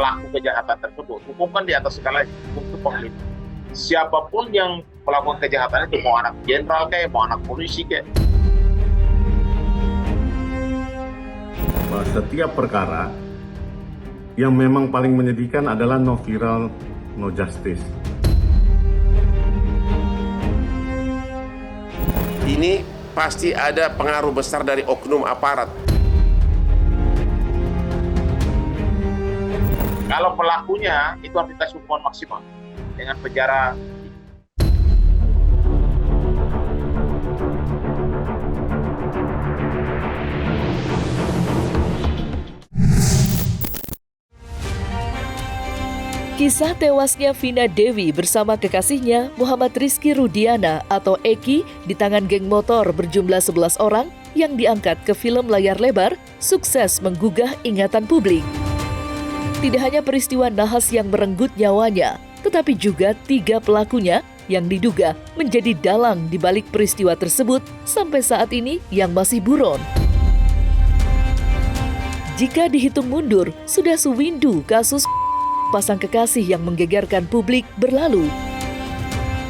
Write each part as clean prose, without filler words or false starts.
pelaku kejahatan tersebut. Hukum kan di atas segalanya, hukum itu pengelindung. Siapapun yang melakukan kejahatan itu, mau anak jenderal kayak, mau anak polisi kayak. Setiap perkara yang memang paling menyedihkan adalah no viral, no justice. Ini pasti ada pengaruh besar dari oknum aparat. Kalau pelakunya itu harus dikasih hukuman maksimal dengan penjara. Kisah tewasnya Vina Dewi bersama kekasihnya Muhammad Rizky Rudiana atau Eki di tangan geng motor berjumlah 11 orang yang diangkat ke film layar lebar sukses menggugah ingatan publik. Tidak hanya peristiwa nahas yang merenggut nyawanya, tetapi juga 3 pelakunya yang diduga menjadi dalang di balik peristiwa tersebut sampai saat ini yang masih buron. Jika dihitung mundur, sudah sewindu kasus pasang kekasih yang menggegerkan publik berlalu.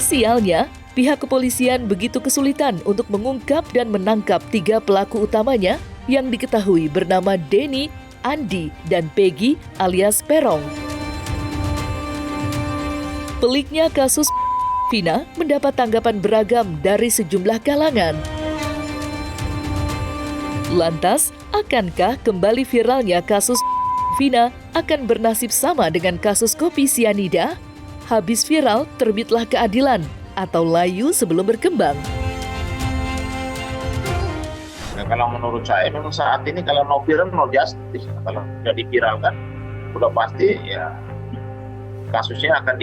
Sialnya, pihak kepolisian begitu kesulitan untuk mengungkap dan menangkap 3 pelaku utamanya yang diketahui bernama Denny, Andi, dan Peggy alias Perong. Peliknya kasus Vina mendapat tanggapan beragam dari sejumlah kalangan. Lantas, akankah kembali viralnya kasus Vina akan bernasib sama dengan kasus kopi sianida? Habis viral, terbitlah keadilan atau layu sebelum berkembang. Nah, kalau menurut saya memang saat ini kalau no viral no justice. Kalau sudah diviralkan, sudah pasti ya kasusnya akan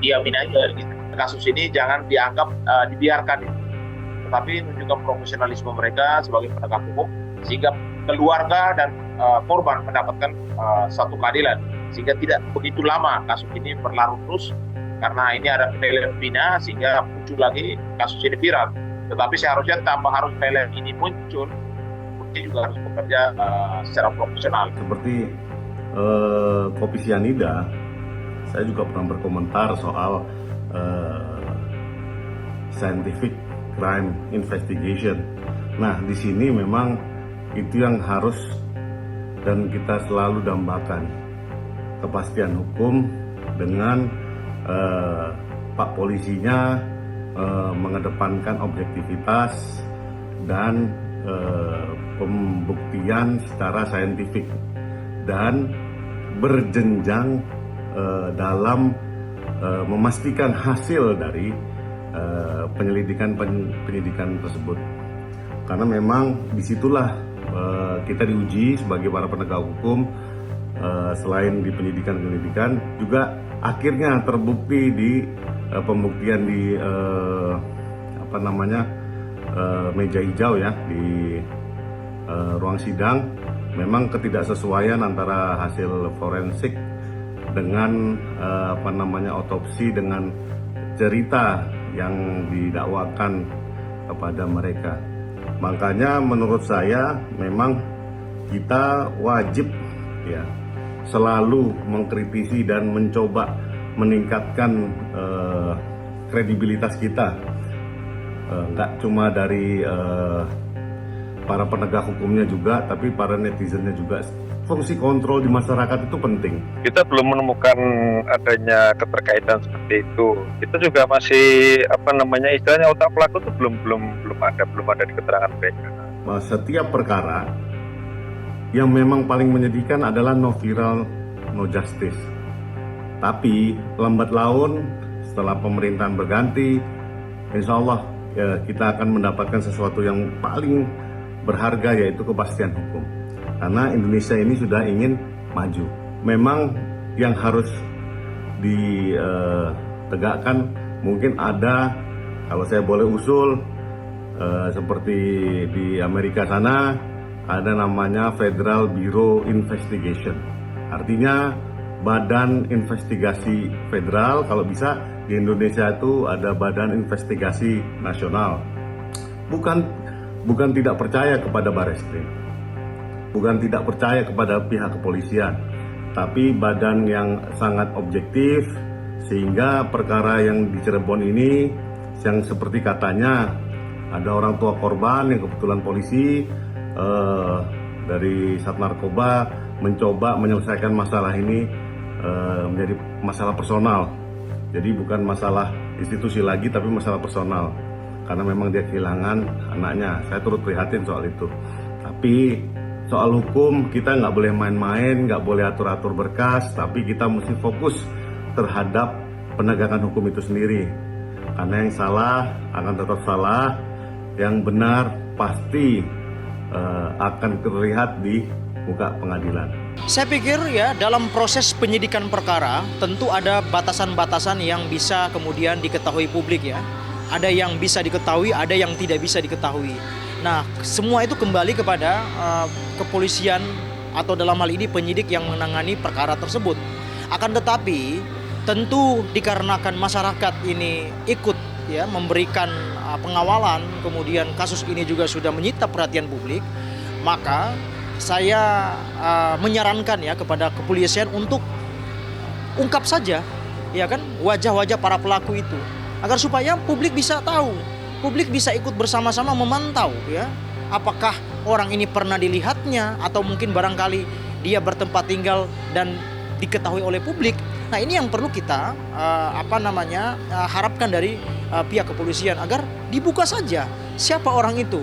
diamin aja. Gitu. Kasus ini jangan dianggap dibiarkan, tetapi menunjukkan profesionalisme mereka sebagai penegak hukum sehingga keluarga dan korban mendapatkan satu keadilan sehingga tidak begitu lama kasus ini berlarut terus karena ini ada film Vina sehingga muncul lagi kasus ini viral. Tetapi seharusnya tanpa harus film ini muncul, ini juga harus bekerja secara profesional. Seperti kopi sianida, saya juga pernah berkomentar soal scientific crime investigation. Nah, di sini memang itu yang harus dan kita selalu dambakan, kepastian hukum dengan Pak polisinya mengedepankan objektivitas dan pembuktian secara saintifik dan berjenjang dalam memastikan hasil dari penyelidikan tersebut, karena memang disitulah kita diuji sebagai para penegak hukum. Selain di penyidikan juga akhirnya terbukti di pembuktian di meja hijau ya, di ruang sidang. Memang ketidaksesuaian antara hasil forensik dengan otopsi dengan cerita yang didakwakan kepada mereka. Makanya menurut saya memang kita wajib ya selalu mengkritisi dan mencoba meningkatkan kredibilitas kita, nggak cuma dari para penegak hukumnya juga, tapi para netizennya juga. Fungsi kontrol di masyarakat itu penting. Kita belum menemukan adanya keterkaitan seperti itu. Kita juga masih istilahnya otak pelaku itu belum ada di keterangan mereka. Setiap perkara yang memang paling menyedihkan adalah no viral, no justice. Tapi lambat laun setelah pemerintahan berganti, insya Allah ya, kita akan mendapatkan sesuatu yang paling berharga, yaitu kepastian hukum. Karena Indonesia ini sudah ingin maju. Memang yang harus ditegakkan mungkin ada, kalau saya boleh usul, seperti di Amerika sana ada namanya Federal Bureau Investigation. Artinya Badan Investigasi Federal. Kalau bisa di Indonesia itu ada Badan Investigasi Nasional. Bukan tidak percaya kepada Bareskrim, bukan tidak percaya kepada pihak kepolisian, tapi badan yang sangat objektif, sehingga perkara yang di Cirebon ini yang seperti katanya ada orang tua korban yang kebetulan polisi dari Sat Narkoba mencoba menyelesaikan masalah ini menjadi masalah personal. Jadi bukan masalah institusi lagi, tapi masalah personal. Karena memang dia kehilangan anaknya. Saya turut prihatin soal itu. Tapi soal hukum kita nggak boleh main-main, nggak boleh atur-atur berkas, tapi kita mesti fokus terhadap penegakan hukum itu sendiri. Karena yang salah akan tetap salah, yang benar pasti akan terlihat di muka pengadilan. Saya pikir ya dalam proses penyidikan perkara tentu ada batasan-batasan yang bisa kemudian diketahui publik ya. Ada yang bisa diketahui, ada yang tidak bisa diketahui. Nah, semua itu kembali kepada kepolisian atau dalam hal ini penyidik yang menangani perkara tersebut. Akan tetapi tentu dikarenakan masyarakat ini ikut ya memberikan pengawalan, kemudian kasus ini juga sudah menyita perhatian publik, maka saya menyarankan ya kepada kepolisian untuk ungkap saja ya kan wajah-wajah para pelaku itu agar supaya publik bisa tahu, publik bisa ikut bersama-sama memantau ya apakah orang ini pernah dilihatnya atau mungkin barangkali dia bertempat tinggal dan diketahui oleh publik. Nah, ini yang perlu kita harapkan dari pihak kepolisian agar dibuka saja siapa orang itu.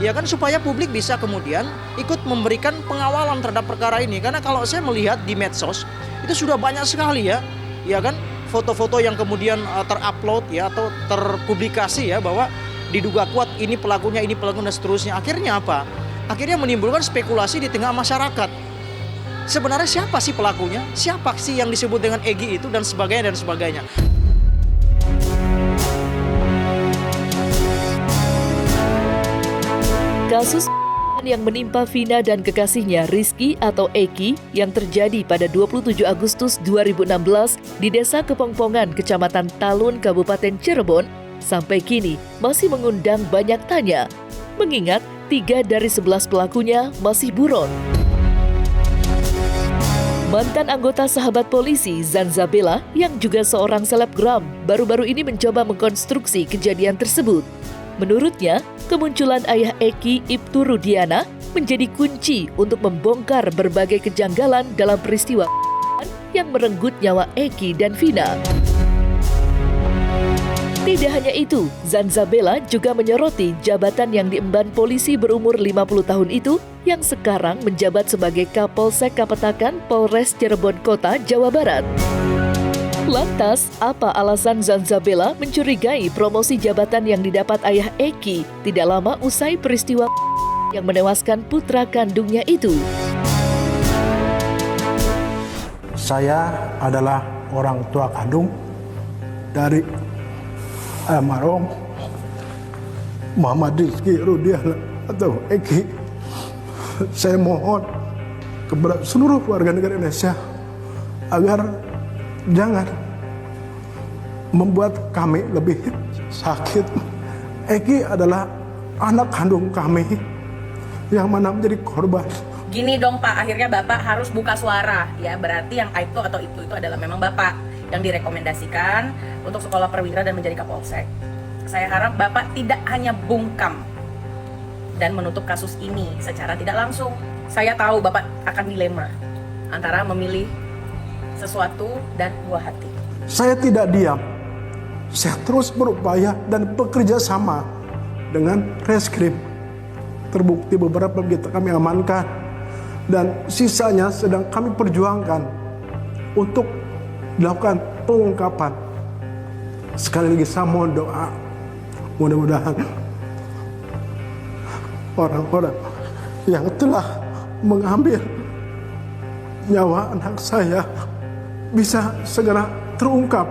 Ya kan supaya publik bisa kemudian ikut memberikan pengawalan terhadap perkara ini. Karena kalau saya melihat di medsos itu sudah banyak sekali ya kan foto-foto yang kemudian terupload ya atau terpublikasi ya bahwa diduga kuat ini pelakunya dan seterusnya. Akhirnya apa? Akhirnya menimbulkan spekulasi di tengah masyarakat. Sebenarnya siapa sih pelakunya? Siapa sih yang disebut dengan Egy itu dan sebagainya. Kasus yang menimpa Vina dan kekasihnya Rizky atau Eki yang terjadi pada 27 Agustus 2016 di Desa Kepongpongan, Kecamatan Talun, Kabupaten Cirebon, sampai kini masih mengundang banyak tanya, mengingat 3 dari 11 pelakunya masih buron. Mantan anggota Sahabat Polisi Zanzabela yang juga seorang selebgram baru-baru ini mencoba mengkonstruksi kejadian tersebut. Menurutnya, kemunculan ayah Eki, Ibtu Rudiana, menjadi kunci untuk membongkar berbagai kejanggalan dalam peristiwa yang merenggut nyawa Eki dan Vina. Tidak hanya itu, Zanzabela juga menyoroti jabatan yang diemban polisi berumur 50 tahun itu yang sekarang menjabat sebagai Kapolsek Kapetakan Polres Cirebon Kota, Jawa Barat. Lantas, apa alasan Zanzabela mencurigai promosi jabatan yang didapat ayah Eki tidak lama usai peristiwa yang menewaskan putra kandungnya itu? Saya adalah orang tua kandung dari almarhum Muhammad Rizky Rudiana atau Eki. Saya mohon kepada seluruh warga negara Indonesia agar jangan membuat kami lebih sakit. Eki adalah anak kandung kami yang mana menjadi korban. Gini dong Pak, akhirnya Bapak harus buka suara ya. Berarti yang Aibtu atau Ibtu itu adalah memang Bapak yang direkomendasikan untuk sekolah perwira dan menjadi Kapolsek. Saya harap Bapak tidak hanya bungkam dan menutup kasus ini secara tidak langsung. Saya tahu Bapak akan dilema antara memilih sesuatu dan buah hati. Saya tidak diam. Saya terus berupaya dan bekerja sama dengan reskrim. Terbukti beberapa kita kami amankan dan sisanya sedang kami perjuangkan untuk dilakukan pengungkapan. Sekali lagi saya mohon doa, mudah-mudahan orang-orang yang telah mengambil nyawa anak saya bisa segera terungkap.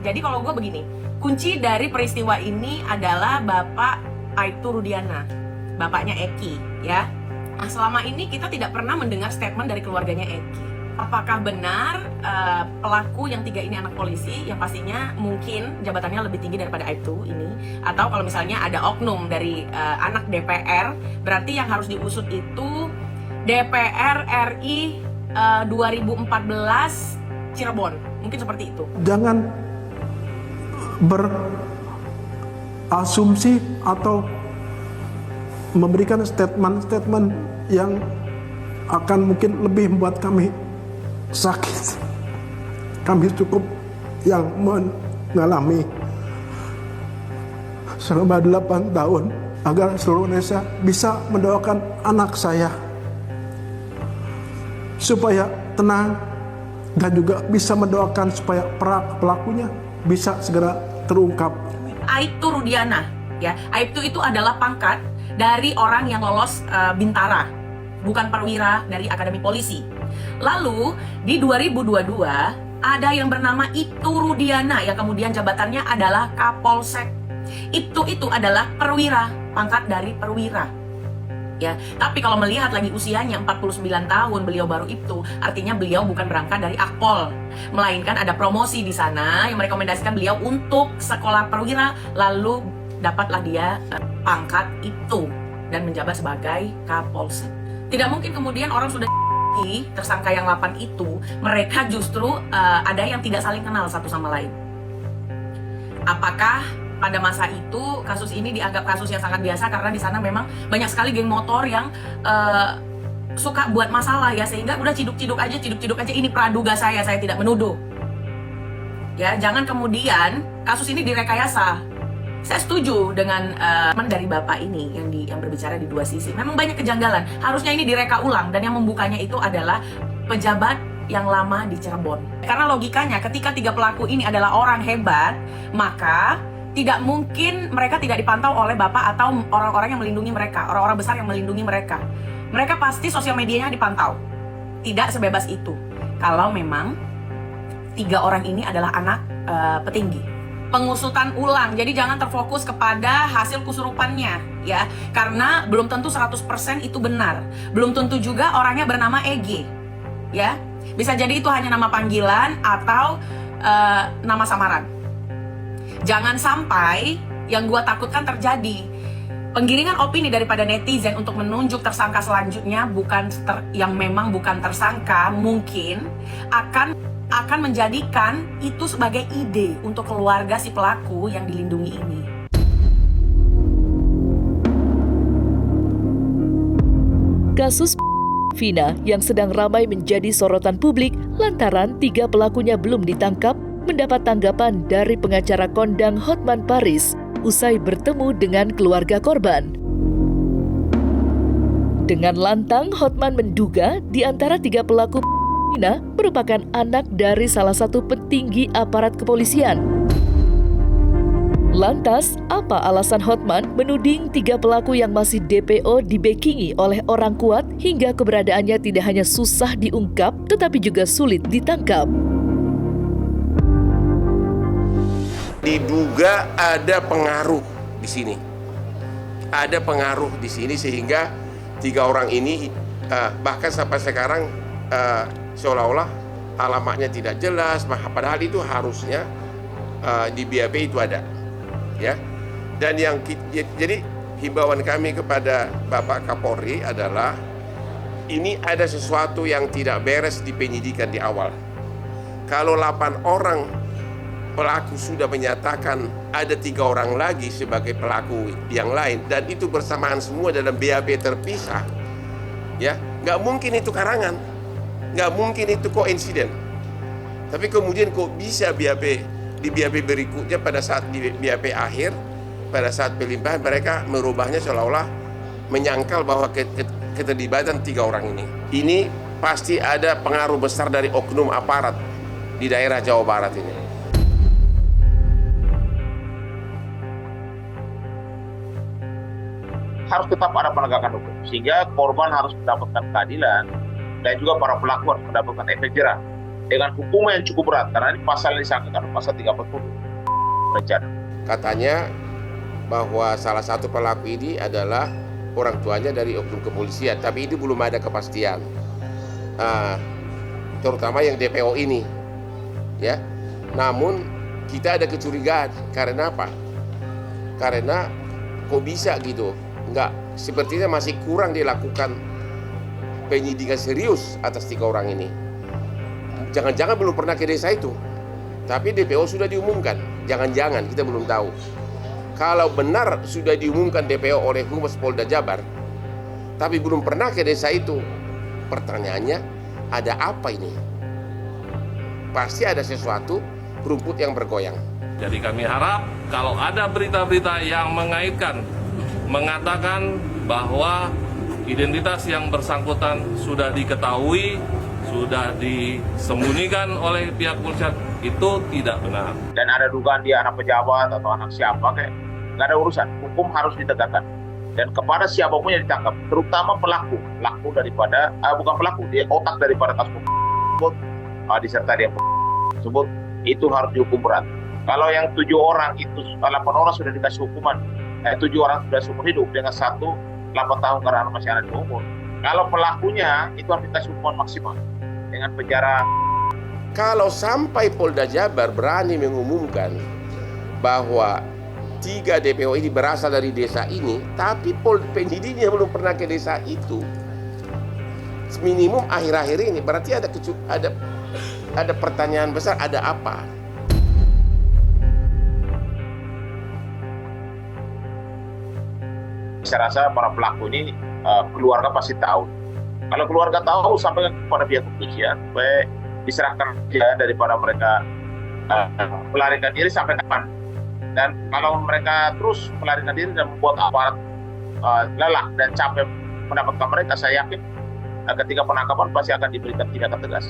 Jadi kalau gue begini, kunci dari peristiwa ini adalah Bapak Aibtu Rudiana, bapaknya Eki ya. Nah, selama ini kita tidak pernah mendengar statement dari keluarganya Eki. Apakah benar pelaku yang 3 ini anak polisi yang pastinya mungkin jabatannya lebih tinggi daripada Aibtu ini, atau kalau misalnya ada oknum dari anak DPR, berarti yang harus diusut itu DPR RI 2014 Cirebon, mungkin seperti itu. Jangan berasumsi atau memberikan statement-statement yang akan mungkin lebih membuat kami sakit. Kami cukup yang mengalami selama 8 tahun agar seluruh Indonesia bisa mendoakan anak saya supaya tenang dan juga bisa mendoakan supaya pelakunya bisa segera terungkap. Aibtu Rudiana, ya. Aibtu itu adalah pangkat dari orang yang lolos Bintara, bukan perwira dari Akademi Polisi. Lalu di 2022 ada yang bernama Ibtu Rudiana yang kemudian jabatannya adalah Kapolsek. Ibtu itu adalah perwira, pangkat dari perwira. Ya, tapi kalau melihat lagi usianya 49 tahun, beliau baru Ibtu, artinya beliau bukan berangkat dari Akpol, melainkan ada promosi di sana yang merekomendasikan beliau untuk sekolah perwira, lalu dapatlah dia pangkat Ibtu dan menjabat sebagai Kapolsek. Tidak mungkin kemudian orang sudah tersangka yang 8 itu, mereka justru ada yang tidak saling kenal satu sama lain. Apakah pada masa itu kasus ini dianggap kasus yang sangat biasa karena di sana memang banyak sekali geng motor yang suka buat masalah, ya, sehingga udah ciduk-ciduk aja ini praduga saya tidak menuduh. Ya, jangan kemudian kasus ini direkayasa. Saya setuju dengan dari Bapak ini yang berbicara di dua sisi. Memang banyak kejanggalan. Harusnya ini direka ulang, dan yang membukanya itu adalah pejabat yang lama di Cirebon. Karena logikanya ketika 3 pelaku ini adalah orang hebat, maka tidak mungkin mereka tidak dipantau oleh Bapak atau orang-orang yang melindungi mereka, orang-orang besar yang melindungi mereka. Mereka pasti sosial medianya dipantau. Tidak sebebas itu. Kalau memang 3 orang ini adalah anak petinggi. Pengusutan ulang, jadi jangan terfokus kepada hasil kesurupannya, ya. Karena belum tentu 100% itu benar. Belum tentu juga orangnya bernama EG, ya. Bisa jadi itu hanya nama panggilan atau nama samaran. Jangan sampai yang gua takutkan terjadi penggiringan opini daripada netizen untuk menunjuk tersangka selanjutnya yang memang bukan tersangka, mungkin akan menjadikan itu sebagai ide untuk keluarga si pelaku yang dilindungi ini. Kasus Vina yang sedang ramai menjadi sorotan publik lantaran 3 pelakunya belum ditangkap mendapat tanggapan dari pengacara kondang Hotman Paris usai bertemu dengan keluarga korban. Dengan lantang, Hotman menduga di antara 3 pelaku Vina merupakan anak dari salah satu petinggi aparat kepolisian. Lantas, apa alasan Hotman menuding 3 pelaku yang masih DPO dibekingi oleh orang kuat hingga keberadaannya tidak hanya susah diungkap tetapi juga sulit ditangkap? Diduga ada pengaruh di sini. Ada pengaruh di sini sehingga 3 orang ini bahkan sampai sekarang seolah-olah alamatnya tidak jelas, padahal itu harusnya di BAP itu ada, ya. Dan jadi himbauan kami kepada Bapak Kapolri adalah ini ada sesuatu yang tidak beres di penyidikan di awal. Kalau 8 orang pelaku sudah menyatakan ada 3 orang lagi sebagai pelaku yang lain dan itu bersamaan semua dalam BAP terpisah, ya, nggak mungkin itu karangan, nggak mungkin itu koinsiden. Tapi kemudian kok bisa di BAP berikutnya pada saat di BAP akhir, pada saat pelimpahan mereka merubahnya seolah-olah menyangkal bahwa keterlibatan 3 orang ini. Ini pasti ada pengaruh besar dari oknum aparat di daerah Jawa Barat ini. Harus tetap ada penegakan hukum sehingga korban harus mendapatkan keadilan dan juga para pelaku harus mendapatkan efek jerah dengan hukuman yang cukup berat karena ini pasal yang disangkakan pasal 30 rencana. Katanya bahwa salah satu pelaku ini adalah orang tuanya dari oknum kepolisian, tapi itu belum ada kepastian. Terutama yang DPO ini, ya. Namun kita ada kecurigaan karena apa? Karena kok bisa gitu? Enggak, sepertinya masih kurang dilakukan penyidikan serius atas 3 orang ini. Jangan-jangan belum pernah ke desa itu, tapi DPO sudah diumumkan. Jangan-jangan, kita belum tahu. Kalau benar sudah diumumkan DPO oleh Humas Polda Jabar, tapi belum pernah ke desa itu, pertanyaannya, ada apa ini? Pasti ada sesuatu rumput yang bergoyang. Jadi kami harap kalau ada berita-berita yang mengatakan bahwa identitas yang bersangkutan sudah diketahui, sudah disembunyikan oleh pihak polisian, itu tidak benar. Dan ada dugaan dia anak pejabat atau anak siapa, kayak nggak ada urusan. Hukum harus ditegakkan. Dan kepada siapapun yang ditangkap, terutama pelaku daripada, bukan pelaku, dia otak daripada kasus tersebut, disertai dia tersebut, itu harus dihukum berat. Kalau yang 7 orang itu, 8 orang sudah dikasih hukuman, 7 orang sudah seumur hidup, dengan 1 8 tahun karena masih anak di umur. Kalau pelakunya itu harus dikasih hukuman maksimal dengan penjara. Kalau sampai Polda Jabar berani mengumumkan bahwa 3 DPO ini berasal dari desa ini, tapi penyidiknya belum pernah ke desa itu, minimum akhir-akhir ini berarti ada pertanyaan besar, ada apa? Saya rasa para pelaku ini keluarga pasti tahu. Kalau keluarga tahu, sampai kepada pihak kepolisian supaya diserahkan saja daripada mereka melarikan diri sampai kapan. Dan kalau mereka terus melarikan diri dan membuat aparat lelah dan capek mendapatkan mereka, saya yakin ketika penangkapan pasti akan diberikan tindakan tegas.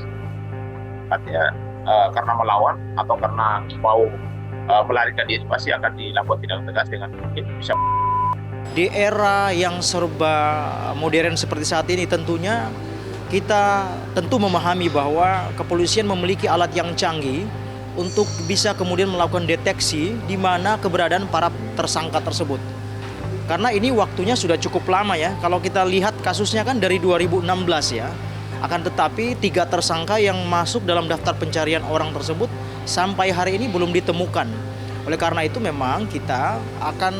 Artinya karena melawan atau karena mau melarikan diri, pasti akan dilakukan tindakan tegas dengan mungkin bisa. Di era yang serba modern seperti saat ini, tentunya kita memahami bahwa kepolisian memiliki alat yang canggih untuk bisa kemudian melakukan deteksi di mana keberadaan para tersangka tersebut. Karena ini waktunya sudah cukup lama ya. Kalau kita lihat kasusnya kan dari 2016 ya. Akan tetapi 3 tersangka yang masuk dalam daftar pencarian orang tersebut sampai hari ini belum ditemukan. Oleh karena itu memang kita akan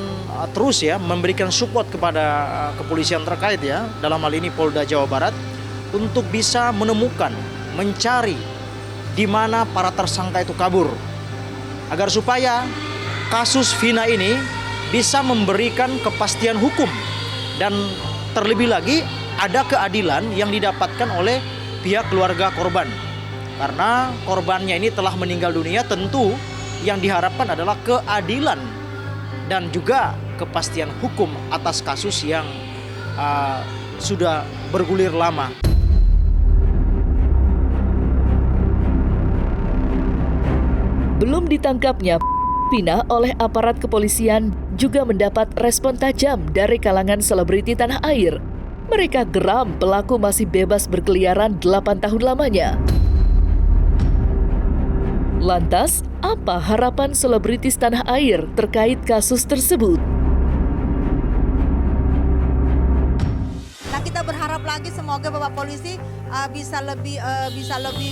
terus ya memberikan support kepada kepolisian terkait ya, dalam hal ini Polda Jawa Barat, untuk bisa menemukan, mencari di mana para tersangka itu kabur, agar supaya kasus Vina ini bisa memberikan kepastian hukum dan terlebih lagi ada keadilan yang didapatkan oleh pihak keluarga korban. Karena korbannya ini telah meninggal dunia, tentu yang diharapkan adalah keadilan dan juga kepastian hukum atas kasus yang sudah bergulir lama. Belum ditangkapnya Vina oleh aparat kepolisian juga mendapat respon tajam dari kalangan selebriti tanah air. Mereka geram pelaku masih bebas berkeliaran 8 tahun lamanya. Lantas, apa harapan selebritis tanah air terkait kasus tersebut? Nah, kita berharap lagi semoga Bapak Polisi bisa lebih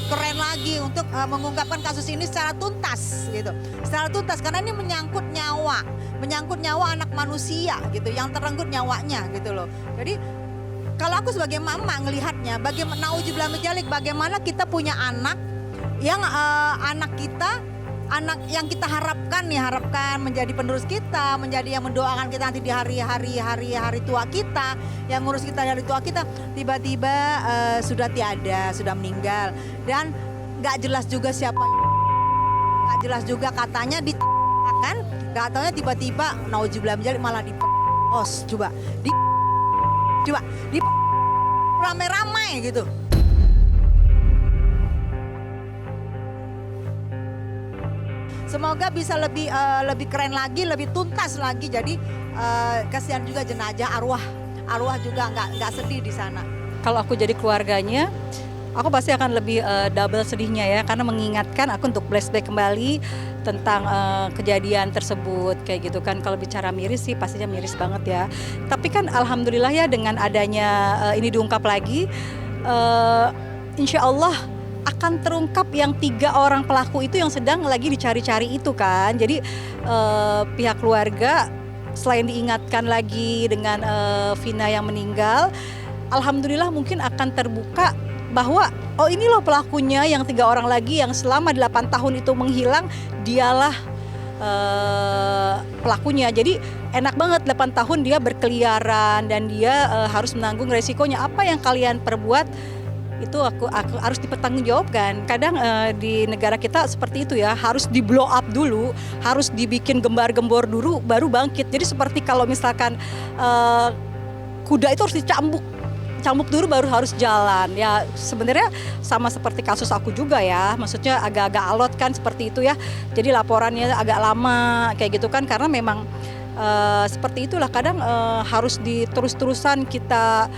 keren lagi untuk mengungkapkan kasus ini secara tuntas gitu. Secara tuntas, karena ini menyangkut nyawa anak manusia gitu, yang terenggut nyawanya gitu loh. Jadi kalau aku sebagai mama ngelihatnya, bagaimana nauzubillah min dzalik, bagaimana kita punya anak yang anak yang kita harapkan menjadi penerus kita, menjadi yang mendoakan kita nanti di hari tua kita, yang ngurus kita dari tua kita, tiba-tiba sudah tiada, sudah meninggal, dan nggak jelas juga siapa, nggak jelas juga katanya kan, nggak taunya tiba-tiba nauzubillah min dzalik malah di rame-rame gitu. Semoga bisa lebih keren lagi, lebih tuntas lagi. Jadi kasihan juga jenazah, arwah juga nggak sedih di sana. Kalau aku jadi keluarganya, aku pasti akan lebih double sedihnya ya, karena mengingatkan aku untuk flashback kembali tentang kejadian tersebut kayak gitu kan. Kalau bicara miris sih pastinya miris banget ya. Tapi kan alhamdulillah ya, dengan adanya ini diungkap lagi, insya Allah akan terungkap yang 3 orang pelaku itu yang sedang lagi dicari-cari itu kan. Jadi pihak keluarga selain diingatkan lagi dengan Vina yang meninggal, alhamdulillah mungkin akan terbuka bahwa oh ini loh pelakunya, yang 3 orang lagi yang selama 8 tahun itu menghilang, dialah pelakunya. Jadi enak banget 8 tahun dia berkeliaran dan dia harus menanggung resikonya. Apa yang kalian perbuat itu aku harus dipertanggungjawabkan. Kadang di negara kita seperti itu ya, harus di blow up dulu, harus dibikin gembar-gembor dulu baru bangkit. Jadi seperti kalau misalkan kuda itu harus dicambuk dulu baru harus jalan. Ya sebenarnya sama seperti kasus aku juga ya, maksudnya agak-agak alot kan seperti itu ya. Jadi laporannya agak lama kayak gitu kan, karena memang seperti itulah kadang harus terus-terusan kita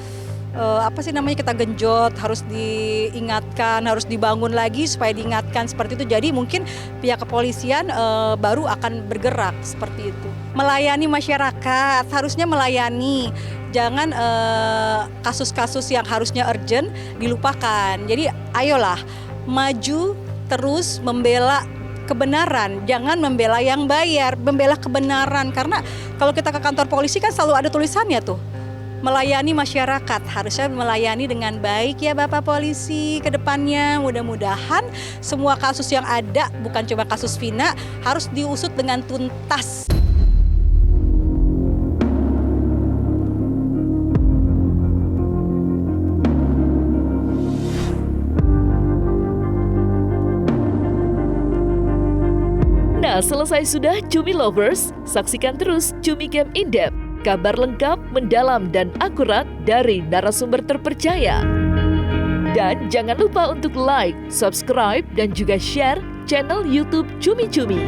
kita genjot, harus diingatkan, harus dibangun lagi supaya diingatkan seperti itu. Jadi mungkin pihak kepolisian baru akan bergerak seperti itu. Melayani masyarakat, harusnya melayani. Jangan kasus-kasus yang harusnya urgent dilupakan. Jadi ayolah maju terus membela kebenaran, jangan membela yang bayar, membela kebenaran. Karena kalau kita ke kantor polisi kan selalu ada tulisannya tuh, melayani masyarakat, harusnya melayani dengan baik ya Bapak Polisi ke depannya. Mudah-mudahan semua kasus yang ada, bukan cuma kasus Vina, harus diusut dengan tuntas. Nah, selesai sudah Cumi Lovers, saksikan terus Cumi Camp In-Depth. Kabar lengkap, mendalam, dan akurat dari narasumber terpercaya. Dan jangan lupa untuk like, subscribe, dan juga share channel YouTube Cumi Cumi.